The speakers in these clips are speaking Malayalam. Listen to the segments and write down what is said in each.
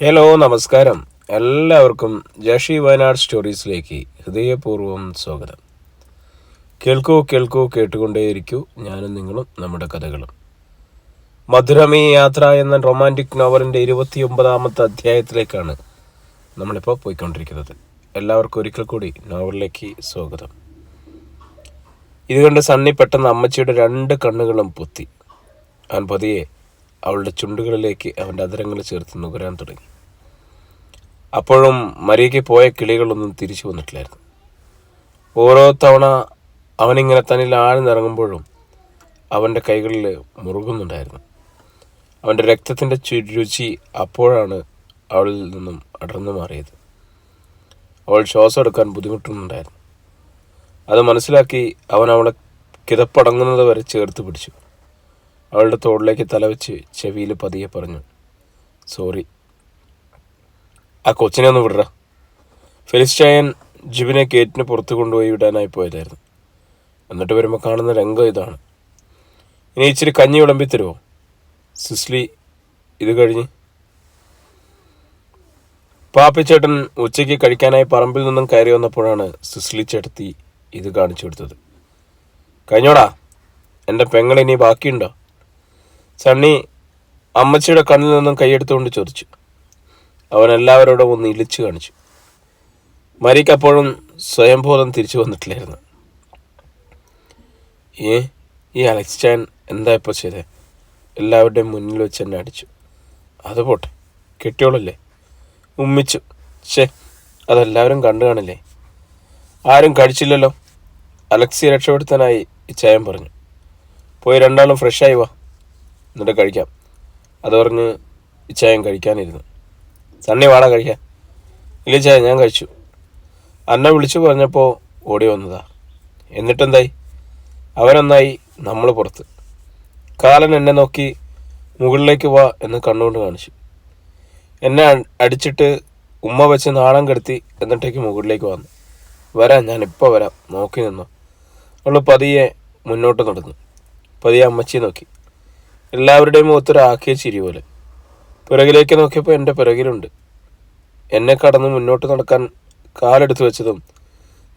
ഹലോ, നമസ്കാരം. എല്ലാവർക്കും ജഷി വയനാട് സ്റ്റോറീസിലേക്ക് ഹൃദയപൂർവ്വം സ്വാഗതം. കേൾക്കൂ കേൾക്കൂ കേട്ടുകൊണ്ടേയിരിക്കൂ, ഞാനും നിങ്ങളും നമ്മുടെ കഥകളും. മധുരമീ യാത്ര എന്ന റൊമാൻറ്റിക് നോവലിൻ്റെ 29ാമത്തെ അധ്യായത്തിലേക്കാണ് നമ്മളിപ്പോൾ പോയിക്കൊണ്ടിരിക്കുന്നത്. എല്ലാവർക്കും ഒരിക്കൽ കൂടി നോവലിലേക്ക് സ്വാഗതം. ഇതുകൊണ്ട് സണ്ണി പെട്ടെന്ന് അമ്മച്ചിയുടെ 2 കണ്ണുകളും പൊത്തി. അവൻ പതിയെ അവളുടെ ചുണ്ടുകളിലേക്ക് അവൻ്റെ അതിരങ്ങൾ ചേർത്ത് നുകരാൻ തുടങ്ങി. അപ്പോഴും മരിയയ്ക്ക് പോയ കിളികളൊന്നും തിരിച്ചു വന്നിട്ടില്ലായിരുന്നു. ഓരോ തവണ അവനിങ്ങനെ തന്നിൽ ആഴ്ന്നിറങ്ങുമ്പോഴും അവൻ്റെ കൈകളിൽ മുറുകുന്നുണ്ടായിരുന്നു. അവൻ്റെ രക്തത്തിൻ്റെ രുചി അപ്പോഴാണ് അവളിൽ നിന്നും അടർന്നു മാറിയത്. അവൾ ശ്വാസം എടുക്കാൻ ബുദ്ധിമുട്ടുന്നുണ്ടായിരുന്നു. അത് മനസ്സിലാക്കി അവൻ അവളെ കിതപ്പടങ്ങുന്നത് വരെ ചേർത്ത് പിടിച്ചു. അവളുടെ തോളിലേക്ക് തലവെച്ച് ചെവിയിൽ പതിയെ പറഞ്ഞു, സോറി. ആ കൊച്ചിനെ ഒന്ന് വിടറ. ഫെലിസ്റ്റായൻ ജിബിനെ ഗേറ്റിന് പുറത്ത് കൊണ്ടുപോയി വിടാനായി പോയതായിരുന്നു. എന്നിട്ട് വരുമ്പോൾ കാണുന്ന രംഗം ഇതാണ്. ഇനി ഇച്ചിരി കഞ്ഞി വിളമ്പി തരുമോ സിസ്ലി? ഇത് കഴിഞ്ഞ് പാപ്പിച്ചേട്ടൻ ഉച്ചയ്ക്ക് കഴിക്കാനായി പറമ്പിൽ നിന്നും കയറി വന്നപ്പോഴാണ് സിസ്ലി ചേട്ടത്തി ഇത് കാണിച്ചു കൊടുത്തത്. കഴിഞ്ഞോടാ, എൻ്റെ പെങ്ങളിനി ബാക്കിയുണ്ടോ? സണ്ണി അമ്മച്ചിയുടെ കണ്ണിൽ നിന്നും കൈയെടുത്തുകൊണ്ട് ചോദിച്ചു. അവൻ എല്ലാവരോടും ഒന്ന് ഇളിച്ചു കാണിച്ചു. മരിക്ക് അപ്പോഴും സ്വയംബോധം തിരിച്ചു വന്നിട്ടില്ലായിരുന്നു. ഈ അലക്സ് ചാൻ എന്താ ഇപ്പോൾ ചെയ്തേ? എല്ലാവരുടെയും മുന്നിൽ വെച്ച് എന്നെ അടിച്ചു. അത് പോട്ടെ, കെട്ടിയോളല്ലേ? ഉമ്മിച്ചു. അതെല്ലാവരും കണ്ടു കാണില്ലേ? ആരും കഴിച്ചില്ലല്ലോ. അലക്സിയെ രക്ഷപ്പെടുത്താനായി ഇച്ചായൻ പറഞ്ഞു. പോയി 2 ആളും ഫ്രഷായി വാ, എന്നിട്ട് കഴിക്കാം. അത് പറഞ്ഞ് ഇച്ചായൻ കഴിക്കാനിരുന്നു. സണ്ണി വാട കഴിക്കാൻ. ഇല്ല ചായ, ഞാൻ കഴിച്ചു. അന്ന വിളിച്ചു പറഞ്ഞപ്പോൾ ഓടി വന്നതാ. എന്നിട്ടെന്തായി? അവനൊന്നായി, നമ്മൾ പുറത്ത്. കാലൻ എന്നെ നോക്കി മുകളിലേക്ക് വാ എന്ന് കണ്ണുകൊണ്ട് കാണിച്ചു. എന്നെ അടിച്ചിട്ട് ഉമ്മ വെച്ച് നാണം കെടുത്തി. എന്നിട്ടേക്ക് മുകളിലേക്ക് വന്നു. വരാം, ഞാനിപ്പോൾ വരാം, നോക്കി നിന്നോ. അവൾ പതിയെ മുന്നോട്ട് നടന്നു. പതിയെ അമ്മച്ചിയെ നോക്കി. എല്ലാവരുടെയും മുഖത്തൊരു ആക്കിയ ചിരി പോലെ. പിറകിലേക്ക് നോക്കിയപ്പോൾ എൻ്റെ പിറകിലുണ്ട്. എന്നെ കടന്ന് മുന്നോട്ട് നടക്കാൻ കാലെടുത്ത് വെച്ചതും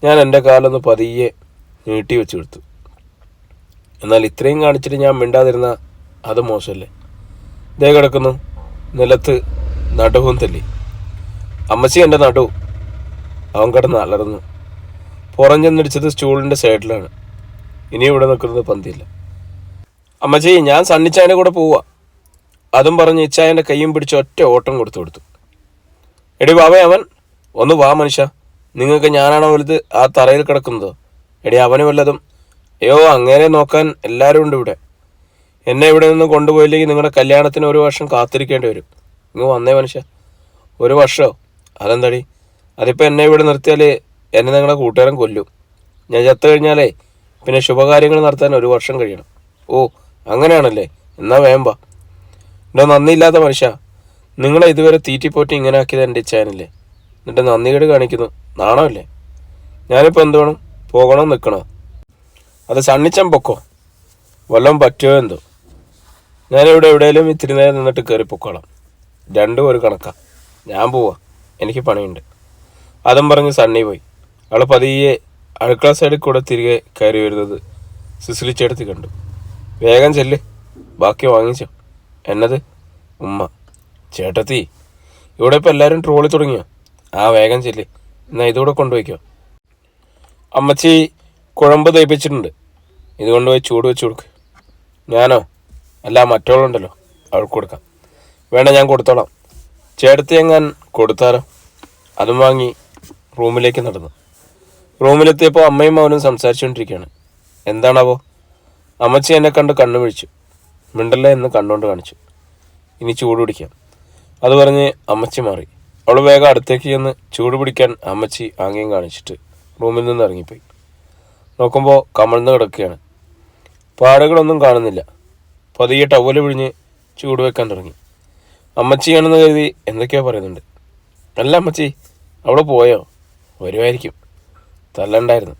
ഞാൻ എൻ്റെ കാലൊന്ന് പതിയെ നീട്ടി വെച്ച് കൊടുത്തു. എന്നാൽ ഇത്രയും കാണിച്ചിട്ട് ഞാൻ മിണ്ടാതിരുന്ന അത് മോശമല്ലേ? ദേ കിടക്കുന്നു നിലത്ത്, നടുവും തല്ലി. അമ്മച്ചി എൻ്റെ നടു. അവൻ കിടന്ന് അലർന്നു. പുറം ചെന്നിടിച്ചത് സ്റ്റൂളിൻ്റെ സൈഡിലാണ്. ഇനി ഇവിടെ നിൽക്കുന്നത് പന്തിയില്ല. അമ്മച്ചി, ഞാൻ സണ്ണിച്ചായൻ്റെ കൂടെ പോവുക. അതും പറഞ്ഞ് ഇച്ചായൻ്റെ കയ്യും പിടിച്ച് ഒറ്റ ഓട്ടം കൊടുത്തു. എടി വാവേ, അവൻ ഒന്ന് വാ മനുഷ്യ. നിങ്ങൾക്ക് ഞാനാണോ വലുത് ആ തറയിൽ കിടക്കുന്നതോ? എടി അവന് വല്ലതും. അയ്യോ, അങ്ങനെ നോക്കാൻ എല്ലാവരും ഉണ്ട് ഇവിടെ. എന്നെ ഇവിടെ നിന്ന് കൊണ്ടുപോയില്ലെങ്കിൽ നിങ്ങളുടെ കല്യാണത്തിന് 1 വർഷം കാത്തിരിക്കേണ്ടി വരും. ഇങ്ങ് വന്നേ മനുഷ്യ. 1 വർഷമോ? അതെന്താടി? അതിപ്പോൾ എന്നെ ഇവിടെ നിർത്തിയാൽ എന്നെ നിങ്ങളുടെ കൂട്ടുകാരൻ കൊല്ലും. ഞാൻ ചത്തു കഴിഞ്ഞാലേ പിന്നെ ശുഭകാര്യങ്ങൾ നടത്താൻ 1 വർഷം കഴിയണം. ഓ, അങ്ങനെയാണല്ലേ? എന്നാ വേമ്പ. എൻ്റെ നന്ദിയില്ലാത്ത മനുഷ്യ. നിങ്ങളെ ഇതുവരെ തീറ്റിപ്പോറ്റി ഇങ്ങനെ ആക്കിയത് എൻ്റെ ഇച്ഛാനല്ലേ? എന്നിട്ട് നന്ദികേട് കാണിക്കുന്നു. നാണമല്ലേ? ഞാനിപ്പോൾ എന്ത് വേണം? പോകണോ നിൽക്കണോ? അത് സണ്ണിച്ചൻ പൊക്കോ. വല്ലതും പറ്റുമോ എന്തോ? ഞാനിവിടെ എവിടെയെങ്കിലും ഇത്തിരി നേരം നിന്നിട്ട് കയറി പൊക്കോളാം. 2 ഒരു കണക്കാ. ഞാൻ പോവാ, എനിക്ക് പണിയുണ്ട്. അതും പറഞ്ഞ് സണ്ണി പോയി. അവൾ പതിയെ അടുക്കള സൈഡിൽ കൂടെ തിരികെ കയറി വരുന്നത് സിസിലി ചേട്ടത്തി കണ്ടു. വേഗം ചെല്ല്, ബാക്കി വാങ്ങിച്ചോ. എന്നത്? ഉമ്മ. ചേട്ടത്തി, ഇവിടെ ഇപ്പോൾ എല്ലാവരും ട്രോളി തുടങ്ങിയോ? ആ, വേഗം ചെല്ല്. എന്നാൽ ഇതുകൂടെ കൊണ്ടുപോയിക്കോ. അമ്മച്ചി കുഴമ്പ് തേപ്പിച്ചിട്ടുണ്ട്, ഇത് കൊണ്ടുപോയി ചൂട് വെച്ച് കൊടുക്ക്. ഞാനോ? അല്ല, മറ്റോളുണ്ടല്ലോ, അവൾക്ക് കൊടുക്കാം. വേണ്ട, ഞാൻ കൊടുത്തോളാം. ചേട്ടത്തി എങ്ങാൻ കൊടുത്താലോ? അതും വാങ്ങി റൂമിലേക്ക് നടന്നു. റൂമിലെത്തിയപ്പോൾ അമ്മയും അവനും സംസാരിച്ചുകൊണ്ടിരിക്കുകയാണ്. എന്താണാവോ? അമ്മച്ചി എന്നെ കണ്ട് കണ്ണു പിടിച്ചു. മിണ്ടല്ലേ എന്ന് കണ്ണുകൊണ്ട് കാണിച്ചു. ഇനി ചൂട് പിടിക്കാം. അത് പറഞ്ഞ് അമ്മച്ചി മാറി. അവൾ വേഗം അടുത്തേക്ക് ചെന്ന് ചൂട് പിടിക്കാൻ അമ്മച്ചി ആംഗ്യം കാണിച്ചിട്ട് റൂമിൽ നിന്ന് ഇറങ്ങിപ്പോയി. നോക്കുമ്പോൾ കമഴ്ന്ന് കിടക്കുകയാണ്. പാടുകളൊന്നും കാണുന്നില്ല. പതിയെ ടവല് പിഴിഞ്ഞ് ചൂട് വെക്കാൻ തുടങ്ങി. അമ്മച്ചിയാണെന്ന് കരുതി എന്തൊക്കെയോ പറയുന്നുണ്ട്. അല്ല അമ്മച്ചി, അവിടെ പോയോ? വരുമായിരിക്കും. തല്ലണ്ടായിരുന്നു.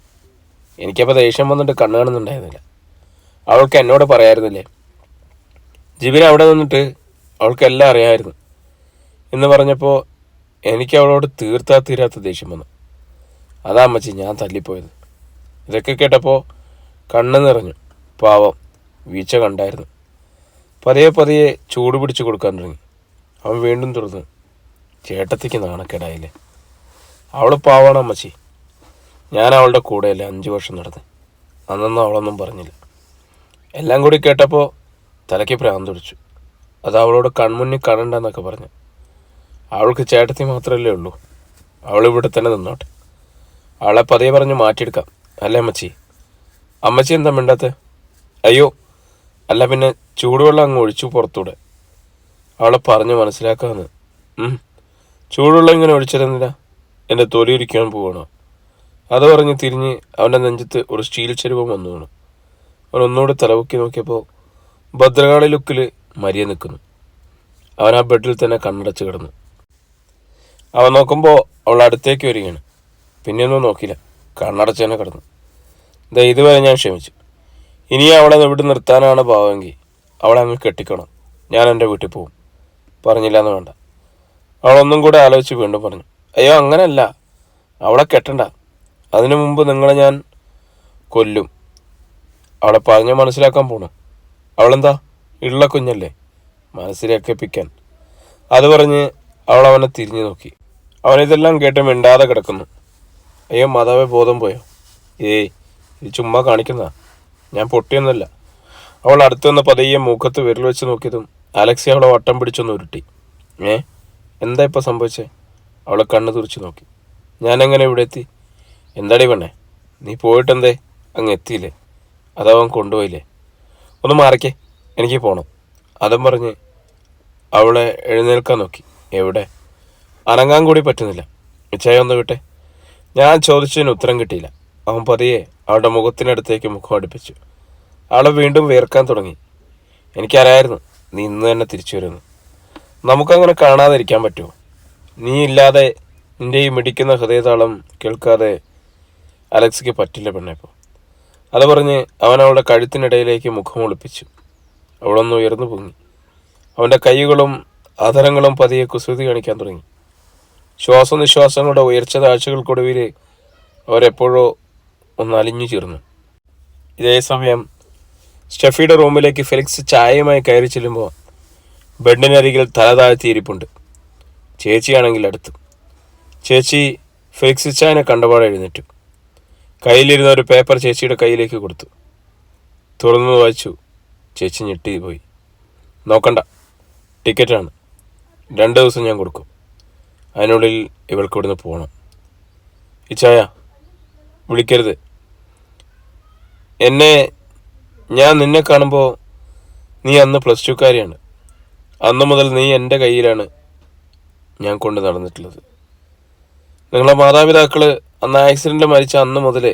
എനിക്കപ്പോൾ ദേഷ്യം വന്നിട്ട് കണ്ണ് കാണുന്നുണ്ടായിരുന്നില്ല. അവൾക്ക് എന്നോട് പറയായിരുന്നില്ലേ? ജിബിൻ അവിടെ നിന്നിട്ട് അവൾക്കെല്ലാം അറിയാമായിരുന്നു. എന്ന് പറഞ്ഞപ്പോൾ എനിക്ക് അവളോട് തീരാത്ത ദേഷ്യം വന്നു. അതാ അമ്മച്ചി ഞാൻ തല്ലിപ്പോയത്. ഇതൊക്കെ കേട്ടപ്പോൾ കണ്ണ് നിറഞ്ഞു. പാവം, വീഴ്ച കണ്ടായിരുന്നു. പതിയെ ചൂട് പിടിച്ചു കൊടുക്കാൻ തുടങ്ങി. അവൻ വീണ്ടും തുറന്നു. ചേട്ടത്തിക്ക് നാണക്കേടായില്ലേ? അവൾ പാവാണ് അമ്മച്ചി. ഞാൻ അവളുടെ കൂടെയല്ലേ 5 വർഷം നടന്ന്. അന്നൊന്നും അവളൊന്നും പറഞ്ഞില്ല. എല്ലാം കൂടി കേട്ടപ്പോൾ തലയ്ക്ക് ഭ്രാന്ത് പിടിച്ചു. അത് അവളോട് കൺമുന്നിൽ കാണണ്ടെന്നൊക്കെ പറഞ്ഞു. അവൾക്ക് ചേട്ടത്തി മാത്രമല്ലേ ഉള്ളൂ. അവളിവിടെ തന്നെ നിന്നോട്ടെ. അവളെ പതിയെ പറഞ്ഞു മാറ്റിയെടുക്കാം അല്ലേ അമ്മച്ചി? അമ്മച്ചി എന്താ മിണ്ടാത്തെ? അയ്യോ അല്ല, പിന്നെ ചൂടുവെള്ളം അങ്ങ് ഒഴിച്ചു പുറത്തൂടെ. അവളെ പറഞ്ഞു മനസ്സിലാക്കാമെന്ന്. ചൂടുവെള്ളം ഇങ്ങനെ ഒഴിച്ചിരുന്നില്ല, എൻ്റെ തൊലിയിരിക്കാൻ പോകണോ? അത് പറഞ്ഞ് തിരിഞ്ഞ് അവൻ്റെ നെഞ്ചത്ത് ഒരു സ്റ്റീൽ ചെരുവം വന്നു വീണു. അവൻ ഒന്നുകൂടി തലപൊക്കി നോക്കിയപ്പോൾ ഭദ്രകാളി ലുക്കിൽ മരിയ നിൽക്കുന്നു. അവൻ ആ ബെഡിൽ തന്നെ കണ്ണടച്ച് കിടന്നു. അവൻ നോക്കുമ്പോൾ അവൾ അടുത്തേക്ക് വരികയാണ്. പിന്നെയൊന്നും നോക്കിയില്ല, കണ്ണടച്ച് തന്നെ കിടന്നു. ഇതുവരെ ഞാൻ ക്ഷമിച്ചു. ഇനി അവളെ ഇവിടെ നിർത്താനാണ് ഭാവമെങ്കിൽ അവളെ അങ്ങ് കെട്ടിക്കണം. ഞാൻ എൻ്റെ വീട്ടിൽ പോവും. പറഞ്ഞില്ല എന്ന് വേണ്ട. അവളൊന്നും കൂടെ ആലോചിച്ച് വീണ്ടും പറഞ്ഞു, അയ്യോ അങ്ങനെയല്ല, അവളെ കെട്ടണ്ട. അതിനു മുമ്പ് നിങ്ങളെ ഞാൻ കൊല്ലും. അവളെ പറഞ്ഞ് മനസ്സിലാക്കാൻ പോണു. അവളെന്താ ഉള്ള കുഞ്ഞല്ലേ, മനസ്സിലാക്കിപ്പിക്കാൻ. അത് പറഞ്ഞ് അവൾ അവനെ തിരിഞ്ഞു നോക്കി. അവനിതെല്ലാം കേട്ട് മിണ്ടാതെ കിടക്കുന്നു. അയ്യോ മാതാവേ, ബോധം പോയോ? ഏയ്, ഇത് ചുമ്മാ കാണിക്കുന്നതാ, ഞാൻ പൊട്ടിയൊന്നുമല്ല. അവൾ അടുത്ത് വന്ന് പതിയെ മൂക്കത്ത് വിരൽ വെച്ച് നോക്കിയതും അലക്സി അവളെ വട്ടം പിടിച്ചൊന്ന് ഉരുട്ടി. എന്താ ഇപ്പോൾ സംഭവിച്ചേ? അവളെ കണ്ണ് തുറിച്ച് നോക്കി. ഞാനെങ്ങനെ ഇവിടെ എത്തി? എന്താടി പെണ്ണേ, നീ പോയിട്ടെന്തേ അങ്ങ് എത്തിയില്ലേ? അതവൻ കൊണ്ടുപോയില്ലേ? ഒന്ന് മാറിക്കേ, എനിക്ക് പോകണം. അതും പറഞ്ഞ് അവളെ എഴുന്നേൽക്കാൻ നോക്കി. എവിടെ? അനങ്ങാൻ കൂടി പറ്റുന്നില്ല. ഇച്ചായ ഒന്ന് വിട്ടെ. ഞാൻ ചോദിച്ചതിന് ഉത്തരം കിട്ടിയില്ല. അവൻ പതിയെ അവളുടെ മുഖത്തിനടുത്തേക്ക് മുഖം അടുപ്പിച്ചു. അവളെ വീണ്ടും വേർക്കാൻ തുടങ്ങി. എനിക്കറിയായിരുന്നു നീ ഇന്ന് തന്നെ തിരിച്ചു വരുന്നു. നമുക്കങ്ങനെ കാണാതിരിക്കാൻ പറ്റുമോ? നീ ഇല്ലാതെ നിൻ്റെ ഈ മിടിക്കുന്ന ഹൃദയതാളം കേൾക്കാതെ അലക്സിക്ക് പറ്റില്ല പെണ്ണെ. ഇപ്പോൾ അത് പറഞ്ഞ് അവൻ അവളുടെ കഴുത്തിനിടയിലേക്ക് മുഖം ഒളിപ്പിച്ചു. അവളൊന്ന് ഉയർന്നു പൊങ്ങി. അവൻ്റെ കൈകളും ആധരങ്ങളും പതിയെ കുസൃതി കാണിക്കാൻ തുടങ്ങി. ശ്വാസനിശ്വാസങ്ങളുടെ ഉയർച്ച താഴ്ചകൾക്കൊടുവിൽ അവരെപ്പോഴോ ഒന്ന് അലിഞ്ഞു ചേർന്നു. ഇതേ സമയം സ്റ്റെഫിയുടെ റൂമിലേക്ക് ഫെലിക്സ് ചായയുമായി കയറി ചെല്ലുമ്പോൾ ബെഡിനരികിൽ തല താഴ്ത്തിയിരിപ്പുണ്ട്. ചേച്ചിയാണെങ്കിൽ അടുത്ത്. ചേച്ചി ഫെലിക്സ് ചായനെ കണ്ടപാടെ എഴുന്നേറ്റു. കയ്യിലിരുന്ന ഒരു പേപ്പർ ചേച്ചിയുടെ കയ്യിലേക്ക് കൊടുത്തു. തുറന്നു വായിച്ചു. ചേച്ചി ഞെട്ടി പോയി. നോക്കണ്ട, ടിക്കറ്റാണ്. 2 ദിവസം ഞാൻ കൊടുക്കും. അതിനുള്ളിൽ ഇവൾക്ക് ഇവിടുന്ന് പോകണം. ഇച്ചായ വിളിക്കരുത് എന്നെ. ഞാൻ നിന്നെ കാണുമ്പോൾ നീ അന്ന് +2 കാരിയാണ്. അന്നു മുതൽ നീ എൻ്റെ കയ്യിലാണ് ഞാൻ കൊണ്ട് നടന്നിട്ടുള്ളത്. നിങ്ങളെ മാതാപിതാക്കൾ അന്ന് ആക്സിഡൻറ്റിൽ മരിച്ച അന്ന് മുതലേ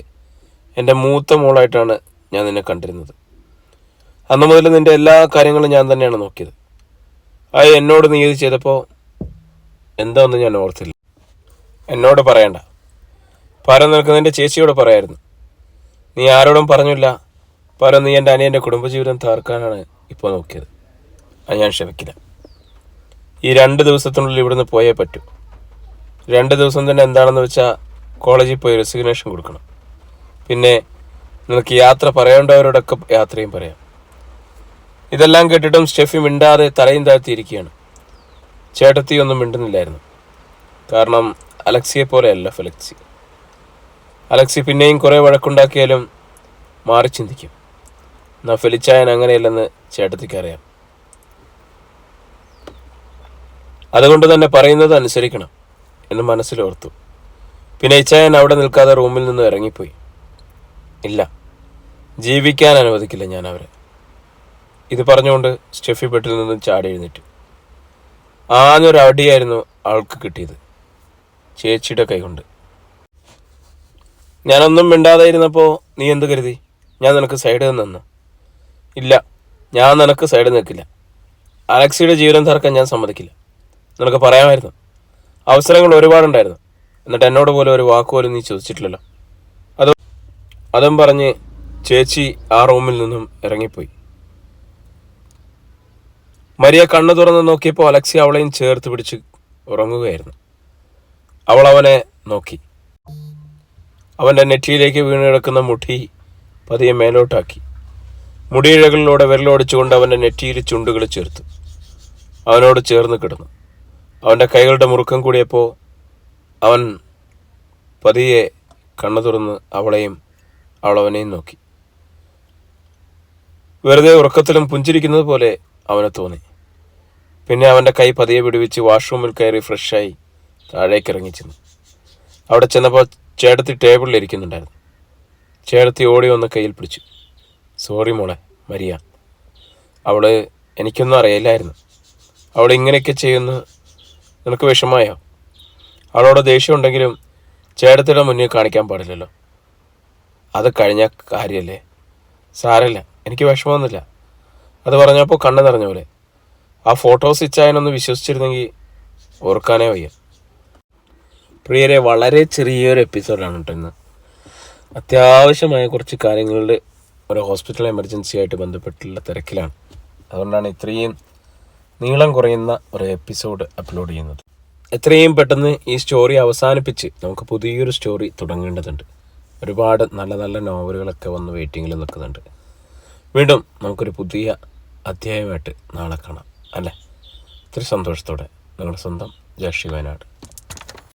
എൻ്റെ മൂത്ത മോളായിട്ടാണ് ഞാൻ നിന്നെ കണ്ടിരുന്നത്. അന്ന് മുതൽ നിൻ്റെ എല്ലാ കാര്യങ്ങളും ഞാൻ തന്നെയാണ് നോക്കിയത്. എന്നോട് നീ ഇത് ചെയ്തപ്പോൾ എന്താണെന്ന് ഞാൻ ഓർത്തില്ല. എന്നോട് പറയണ്ട. നിനക്ക് നിൻ്റെ ചേച്ചിയോട് പറയായിരുന്നു. നീ ആരോടും പറഞ്ഞില്ല. നീ എൻ്റെ അനിയൻ്റെ കുടുംബജീവിതം തകർക്കാനാണ് ഇപ്പോൾ നോക്കിയത്. അത് ഞാൻ ക്ഷമിക്കില്ല. ഈ 2 ദിവസത്തിനുള്ളിൽ ഇവിടുന്ന് പോയേ പറ്റൂ. 2 ദിവസം തന്നെ എന്താണെന്ന് വെച്ചാൽ കോളേജിൽ പോയി റെസിഗ്നേഷൻ കൊടുക്കണം. പിന്നെ നിനക്ക് യാത്ര പറയേണ്ടവരോടൊക്കെ യാത്രയും പറയാം. ഇതെല്ലാം കേട്ടിട്ടും സ്റ്റെഫി മിണ്ടാതെ തലയും താഴ്ത്തിയിരിക്കുകയാണ്. ചേട്ടത്തി ഒന്നും മിണ്ടുന്നില്ലായിരുന്നു. കാരണം അലക്സിയെ പോലെയല്ല ഫെലിക്സി. അലക്സി പിന്നെയും കുറേ വഴക്കുണ്ടാക്കിയാലും മാറി ചിന്തിക്കും. എന്നാൽ ഫെലിച്ചായൻ അങ്ങനെയല്ലെന്ന് ചേട്ടത്തിക്ക് അറിയാം. അതുകൊണ്ട് തന്നെ പറയുന്നത് അനുസരിക്കണം എന്ന് മനസ്സിലോർത്തു. പിന്നെ ഇച്ചായൻ അവിടെ നിൽക്കാതെ റൂമിൽ നിന്ന് ഇറങ്ങിപ്പോയി. ഇല്ല, ജീവിക്കാൻ അനുവദിക്കില്ല ഞാൻ അവരെ. ഇത് പറഞ്ഞുകൊണ്ട് സ്റ്റെഫി ബെഡിൽ നിന്ന് ചാടി എഴുന്നേറ്റു. ആഞ്ഞൊരു അടിയായിരുന്നു അവൾക്ക് കിട്ടിയത്, ചേച്ചിയുടെ കൈകൊണ്ട്. ഞാനൊന്നും മിണ്ടാതെ ഇരുന്നപ്പോൾ നീ എന്ത് കരുതി? ഞാൻ നിനക്ക് സൈഡ് നിന്നു? ഇല്ല, ഞാൻ നിനക്ക് സൈഡ് നിൽക്കില്ല. അലക്സിയുടെ ജീവിതം തകർക്കാൻ ഞാൻ സമ്മതിക്കില്ല. നിനക്ക് പറയാമായിരുന്നു. അവസരങ്ങൾ ഒരുപാടുണ്ടായിരുന്നു. എന്നിട്ട് എന്നോട് പോലും ഒരു വാക്കുപോലും നീ ചോദിച്ചിട്ടില്ലല്ലോ. അതും പറഞ്ഞ് ചേച്ചി ആ റൂമിൽ നിന്നും ഇറങ്ങിപ്പോയി. മരിയ കണ്ണു തുറന്ന് നോക്കിയപ്പോൾ അലക്സി അവളെയും ചേർത്ത് പിടിച്ച് ഉറങ്ങുകയായിരുന്നു. അവൾ അവനെ നോക്കി. അവൻ്റെ നെറ്റിയിലേക്ക് വീണ് കിടക്കുന്ന മുടി പതിയെ മേലോട്ടാക്കി. മുടിയിഴകളിലൂടെ വിരലോടിച്ചുകൊണ്ട് അവൻ്റെ നെറ്റിയിൽ ചുണ്ടുകൾ ചേർത്തു. അവനോട് ചേർന്ന് കിടന്നു. അവൻ്റെ കൈകളുടെ മുറുക്കം കൂടിയപ്പോൾ അവൻ പതിയെ കണ്ണു തുറന്ന് അവളെയും അവളവനെയും നോക്കി. വെറുതെ ഉറക്കത്തിലും പുഞ്ചിരിക്കുന്നത് പോലെ അവന് തോന്നി. പിന്നെ അവൻ്റെ കൈ പതിയെ വിടുവിച്ച് വാഷ്റൂമിൽ കയറി ഫ്രഷായി താഴേക്ക് ഇറങ്ങി ചെന്നു. അവിടെ ചെന്നപ്പോൾ ചേട്ടത്തി ടേബിളിൽ ഇരിക്കുന്നുണ്ടായിരുന്നു. ചേട്ടത്തി ഓടി വന്ന് കയ്യിൽ പിടിച്ചു. സോറി മോളെ മരിയ, അവള് എനിക്കൊന്നും അറിയില്ലായിരുന്നു. അവൾ ഇങ്ങനെയൊക്കെ ചെയ്യുന്നു. നിനക്ക് വിഷമായോ? അവളോട് ദേഷ്യം ഉണ്ടെങ്കിലും ചേട്ടത്തിയുടെ മുന്നിൽ കാണിക്കാൻ പാടില്ലല്ലോ. അത് കഴിഞ്ഞ കാര്യമല്ലേ, സാരമില്ല, എനിക്ക് വിഷമമൊന്നുമില്ല. അത് പറഞ്ഞപ്പോൾ കണ്ണ് നിറഞ്ഞ പോലെ. ആ ഫോട്ടോസ് ഇച്ചായനൊന്ന് വിശ്വസിച്ചിരുന്നെങ്കിൽ ഓർക്കാനേ വയ്യ. പ്രിയരെ, വളരെ ചെറിയൊരു എപ്പിസോഡാണ് കേട്ടോ ഇന്ന്. അത്യാവശ്യമായ കുറച്ച് കാര്യങ്ങളുടെ ഒരു ഹോസ്പിറ്റൽ എമർജൻസി ആയിട്ട് ബന്ധപ്പെട്ടുള്ള തിരക്കിലാണ്. അതുകൊണ്ടാണ് ഇത്രയും നീളം കുറയുന്ന ഒരു എപ്പിസോഡ് അപ്ലോഡ് ചെയ്യുന്നത്. എത്രയും പെട്ടെന്ന് ഈ സ്റ്റോറി അവസാനിപ്പിച്ച് നമുക്ക് പുതിയൊരു സ്റ്റോറി തുടങ്ങേണ്ടതുണ്ട്. ഒരുപാട് നല്ല നല്ല നോവലുകളൊക്കെ വന്ന് വെയിറ്റിങ്ങിൽ നിൽക്കുന്നുണ്ട്. വീണ്ടും നമുക്കൊരു പുതിയ അധ്യായമായിട്ട് നാളെ കാണാം അല്ലേ? ഇത്തിരി സന്തോഷത്തോടെ നിങ്ങളുടെ സ്വന്തം ജാഷി വയനാട്.